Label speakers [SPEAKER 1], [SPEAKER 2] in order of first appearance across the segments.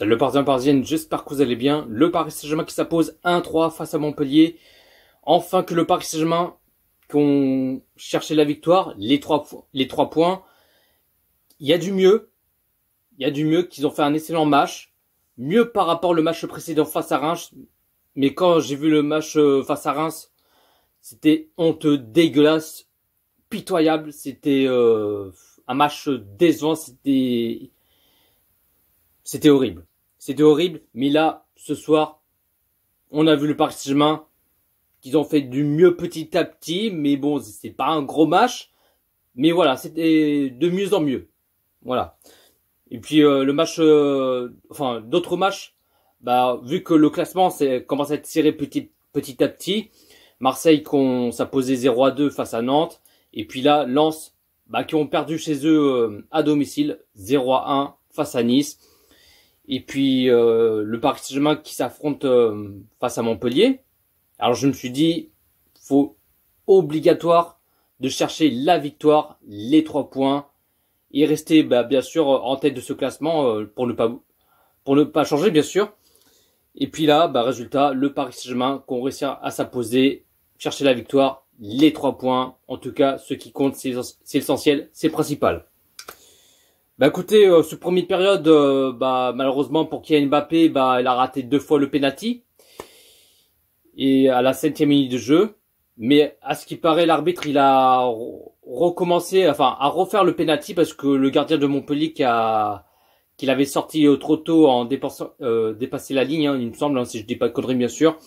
[SPEAKER 1] Salut le Parisien Parisienne, j'espère que vous allez bien. Le Paris Saint-Germain qui s'impose 1-3 face à Montpellier. Enfin que le Paris Saint-Germain, qu'on cherchait la victoire, les trois points. Il y a du mieux. Qu'ils ont fait un excellent match. Mieux par rapport au match précédent face à Reims. Mais quand j'ai vu le match face à Reims, c'était honteux, dégueulasse, pitoyable. C'était un match décevant, c'était horrible. C'était horrible, mais là, ce soir, on a vu le Paris Saint-Germain qu'ils ont fait du mieux petit à petit, mais bon, c'est pas un gros match, mais voilà, c'était de mieux en mieux. Voilà. Et puis le match, d'autres matchs, vu que le classement commence à être serré petit à petit, Marseille ça posait 0-2 face à Nantes, et puis là, Lens, qui ont perdu chez eux à domicile, 0-1 face à Nice. Et puis le Paris Saint-Germain qui s'affronte face à Montpellier. Alors je me suis dit, faut obligatoire de chercher la victoire, les 3 points, et rester bien sûr en tête de ce classement pour ne pas changer bien sûr. Et puis là, résultat, le Paris Saint-Germain qu'on réussit à s'imposer, chercher la victoire, les 3 points. En tout cas, ce qui compte, c'est l'essentiel, c'est le principal. Écoutez, ce première période, malheureusement pour Kylian Mbappé, il a raté 2 fois le penalty. Et à la 7e minute de jeu. Mais à ce qui paraît, l'arbitre, il a recommencé, à refaire le penalty parce que le gardien de Montpellier qu'il avait sorti trop tôt en dépassé la ligne, il me semble, si je dis pas de conneries bien sûr.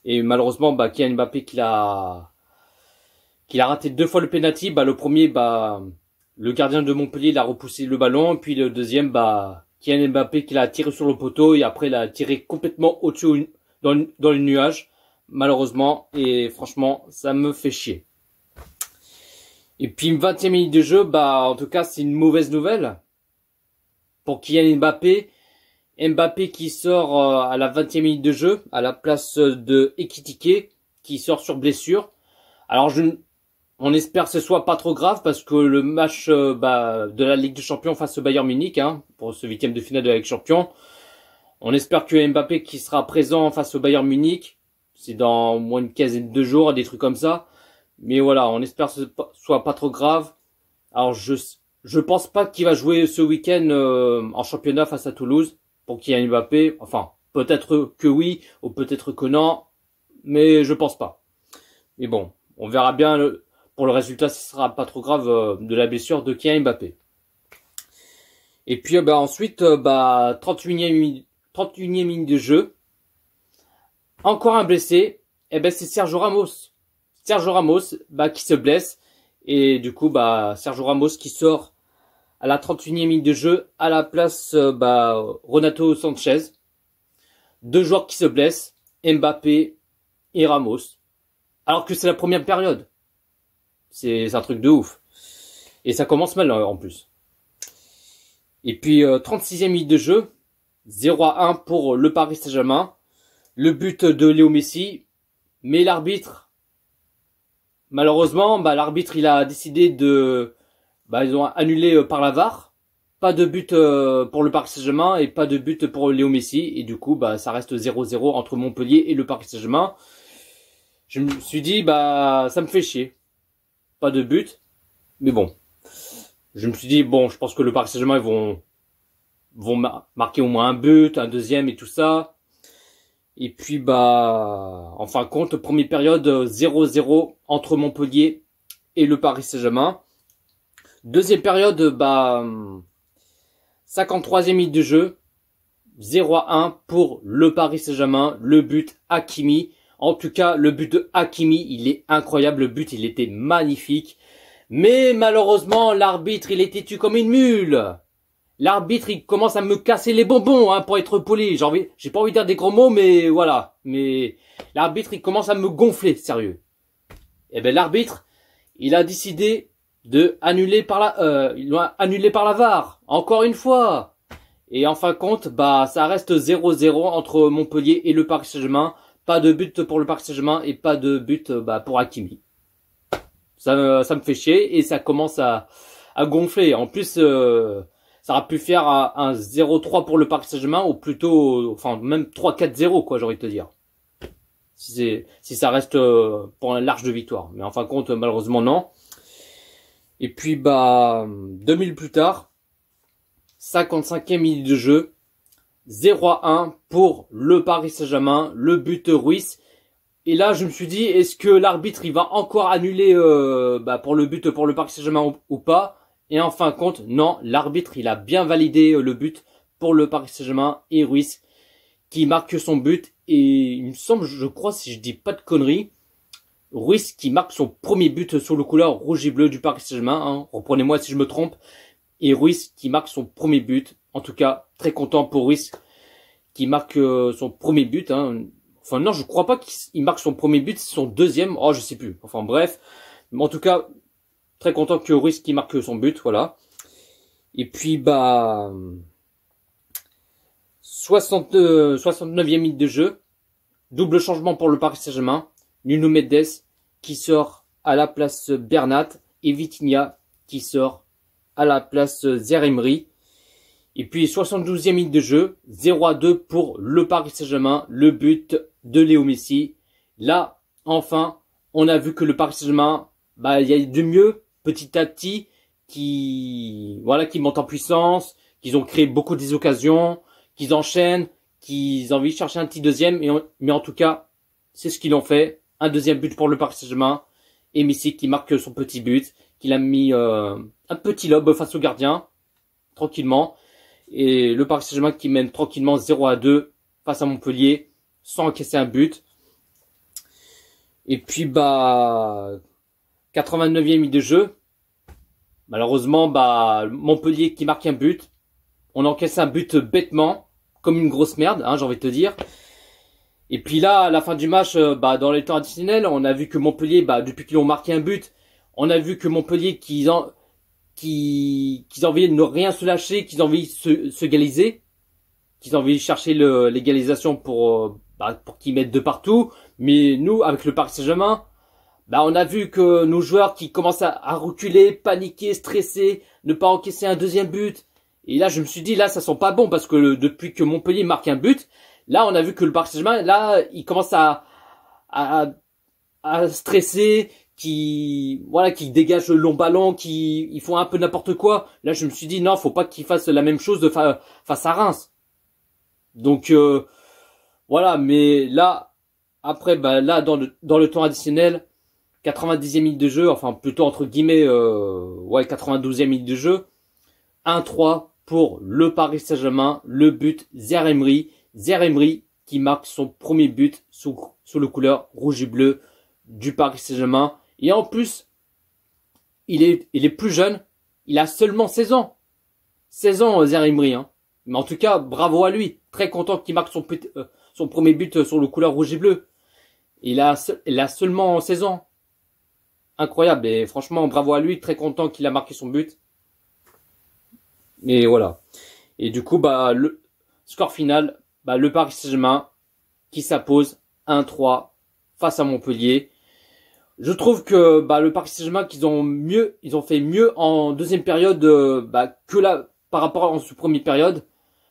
[SPEAKER 1] Et malheureusement, Kylian Mbappé qu'il a raté 2 fois le penalty, le premier, le gardien de Montpellier, il a repoussé le ballon, puis le deuxième, Kylian Mbappé qui l'a tiré sur le poteau et après il a tiré complètement au-dessus dans le nuage, malheureusement, et franchement, ça me fait chier. Et puis une 20e minute de jeu, en tout cas, c'est une mauvaise nouvelle pour Kylian Mbappé. Mbappé qui sort à la 20e minute de jeu, à la place de Ekitike, qui sort sur blessure. Alors on espère que ce soit pas trop grave parce que le match de la Ligue des Champions face au Bayern Munich, pour ce 8e de finale de la Ligue des Champions, on espère que Mbappé qui sera présent face au Bayern Munich, c'est dans moins une quinzaine de jours, des trucs comme ça. Mais voilà, on espère que ce soit pas trop grave. Alors je pense pas qu'il va jouer ce week-end en championnat face à Toulouse pour Kylian Mbappé. Enfin, peut-être que oui ou peut-être que non, mais je pense pas. Mais bon, on verra bien. Pour le résultat, ce sera pas trop grave de la blessure de Kylian Mbappé. Et puis ensuite, 31e minute de jeu. Encore un blessé. C'est Sergio Ramos. Sergio Ramos qui se blesse. Et du coup, Sergio Ramos qui sort à la 31e minute de jeu à la place Renato Sanchez. 2 joueurs qui se blessent. Mbappé et Ramos. Alors que c'est la première période. C'est un truc de ouf. Et ça commence mal en plus. Et puis 36e minute de jeu. 0-1 pour le Paris Saint-Germain. Le but de Léo Messi. Mais l'arbitre, malheureusement, l'arbitre il a décidé de... ils ont annulé par la VAR. Pas de but pour le Paris Saint-Germain et pas de but pour Léo Messi. Et du coup, ça reste 0-0 entre Montpellier et le Paris Saint-Germain. Je me suis dit, ça me fait chier. Pas de but, mais bon. Je me suis dit, je pense que le Paris Saint-Germain, ils vont marquer au moins un but, un deuxième et tout ça. Et puis, en fin de compte, première période, 0-0 entre Montpellier et le Paris Saint-Germain. Deuxième période, 53e minute de jeu, 0-1 pour le Paris Saint-Germain. Le but, Hakimi. En tout cas, le but de Hakimi, il est incroyable. Le but, il était magnifique. Mais malheureusement, l'arbitre, il est têtu comme une mule. L'arbitre, il commence à me casser les bonbons, pour être poli. J'ai pas envie de dire des gros mots, mais voilà. Mais l'arbitre, il commence à me gonfler, sérieux. Et l'arbitre, il a décidé de annuler par la VAR. Encore une fois. Et en fin de compte, ça reste 0-0 entre Montpellier et le Paris Saint-Germain. Pas de but pour le Paris Saint-Germain et pas de but pour Hakimi. Ça me fait chier et ça commence à gonfler. En plus, ça aurait pu faire un 0-3 pour le Paris Saint-Germain, ou plutôt, enfin, même 3-4-0, quoi, j'ai envie de te dire. Si ça reste pour un large de victoire. Mais en fin de compte, malheureusement, non. Et puis, 2 minutes plus tard, 55e minute de jeu, 0-1 pour le Paris Saint-Germain, le but Ruiz. Et là, je me suis dit, est-ce que l'arbitre, il va encore annuler pour le but pour le Paris Saint-Germain ou pas? Et en fin de compte, non, l'arbitre, il a bien validé le but pour le Paris Saint-Germain et Ruiz qui marque son but. Et il me semble, je crois, si je dis pas de conneries, Ruiz qui marque son premier but sur le couleur rouge et bleu du Paris Saint-Germain. Hein. Reprenez-moi si je me trompe. Et Ruiz qui marque son premier but. En tout cas, très content pour Ruiz qui marque son premier but. Hein. Enfin non, je crois pas qu'il marque son premier but, c'est son deuxième. Oh, je sais plus. Enfin bref. Mais en tout cas, très content que Ruiz qui marque son but, voilà. Et puis 69e minute de jeu. Double changement pour le Paris Saint-Germain. Nuno Mendes qui sort à la place Bernat et Vitinha qui sort à la place Zaïre-Emery. Et puis 72e minute de jeu, 0-2 pour le Paris Saint-Germain, le but de Léo Messi. Là, enfin, on a vu que le Paris Saint-Germain, il y a de mieux, petit à petit, qui montent en puissance, qu'ils ont créé beaucoup des occasions, qu'ils enchaînent, qu'ils ont envie de chercher un petit deuxième, mais en tout cas, c'est ce qu'ils ont fait. Un deuxième but pour le Paris Saint-Germain, et Messi qui marque son petit but, qu'il a mis un petit lob face au gardien, tranquillement. Et le Paris Saint-Germain qui mène tranquillement 0-2 face à Montpellier, sans encaisser un but. Et puis 89e minute de jeu. Malheureusement, Montpellier qui marque un but. On encaisse un but bêtement, comme une grosse merde, hein, j'ai envie de te dire. Et puis là, à la fin du match, dans les temps additionnels, on a vu que Montpellier, depuis qu'ils ont marqué un but, on a vu que Montpellier qu'ils ont envie de ne rien se lâcher, qu'ils ont envie de se égaliser, qu'ils ont envie de chercher l'égalisation pour qu'ils mettent de partout. Mais nous, avec le Paris Saint-Germain, on a vu que nos joueurs qui commencent à reculer, paniquer, stresser, ne pas encaisser un deuxième but. Et là, je me suis dit, là, ça sent pas bon parce que depuis que Montpellier marque un but, là, on a vu que le Paris Saint-Germain, là, il commence à stresser, qui dégagent le long ballon, ils font un peu n'importe quoi. Là, je me suis dit, non, faut pas qu'ils fassent la même chose face à Reims. Donc, voilà, mais là, après, là, dans le temps additionnel, 90e minute de jeu, enfin, plutôt entre guillemets, 92e minute de jeu, 1-3 pour le Paris Saint-Germain, le but Zaïre-Emery. Zaïre-Emery qui marque son premier but sous le couleur rouge et bleu du Paris Saint-Germain. Et en plus, il est plus jeune. Il a seulement 16 ans. 16 ans, Zaïre-Emery, hein. Mais en tout cas, bravo à lui. Très content qu'il marque son premier but sur le couleur rouge et bleu. Il a seulement 16 ans. Incroyable. Et franchement, bravo à lui. Très content qu'il a marqué son but. Et voilà. Et du coup, le score final, le Paris Saint-Germain qui s'impose 1-3 face à Montpellier. Je trouve que le Paris Saint-Germain ils ont fait mieux en deuxième période que là par rapport en première période,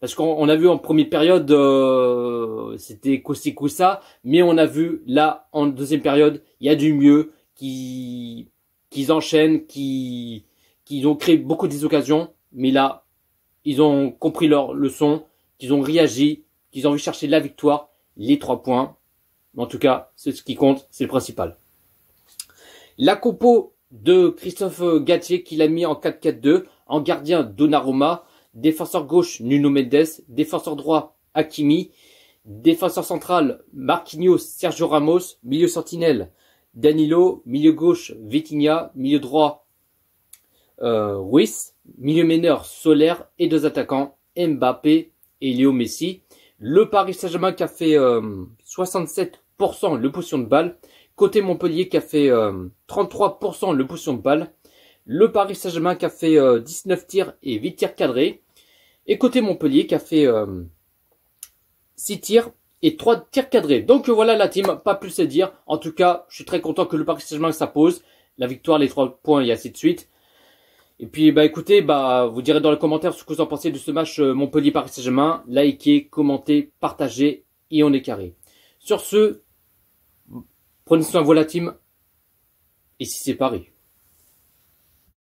[SPEAKER 1] parce qu'on a vu en première période c'était coussa, mais on a vu là en deuxième période il y a du mieux, qu'ils enchaînent, qu'ils ont créé beaucoup des occasions, mais là ils ont compris leur leçon, qu'ils ont réagi, qu'ils ont envie de chercher la victoire, les 3 points. En tout cas, c'est ce qui compte, c'est le principal. La compo de Christophe Galtier qu'il a mis en 4-4-2, en gardien Donnarumma, défenseur gauche Nuno Mendes, défenseur droit Hakimi, défenseur central Marquinhos, Sergio Ramos, milieu sentinelle Danilo, milieu gauche Vitinha, milieu droit Ruiz, milieu meneur Soler et 2 attaquants Mbappé et Léo Messi. Le Paris Saint-Germain qui a fait 67% le possession de balle. Côté Montpellier qui a fait 33% le possession de balle. Le Paris Saint-Germain qui a fait 19 tirs et 8 tirs cadrés. Et côté Montpellier qui a fait 6 tirs et 3 tirs cadrés. Donc voilà la team, pas plus à dire. En tout cas, je suis très content que le Paris Saint-Germain s'impose. La victoire, les 3 points et ainsi de suite. Et puis, bah écoutez, bah vous direz dans les commentaires ce que vous en pensez de ce match Montpellier-Paris Saint-Germain. Likez, commentez, partagez et on est carré. Sur ce, prenez soin de vous la team. Et si c'est Paris.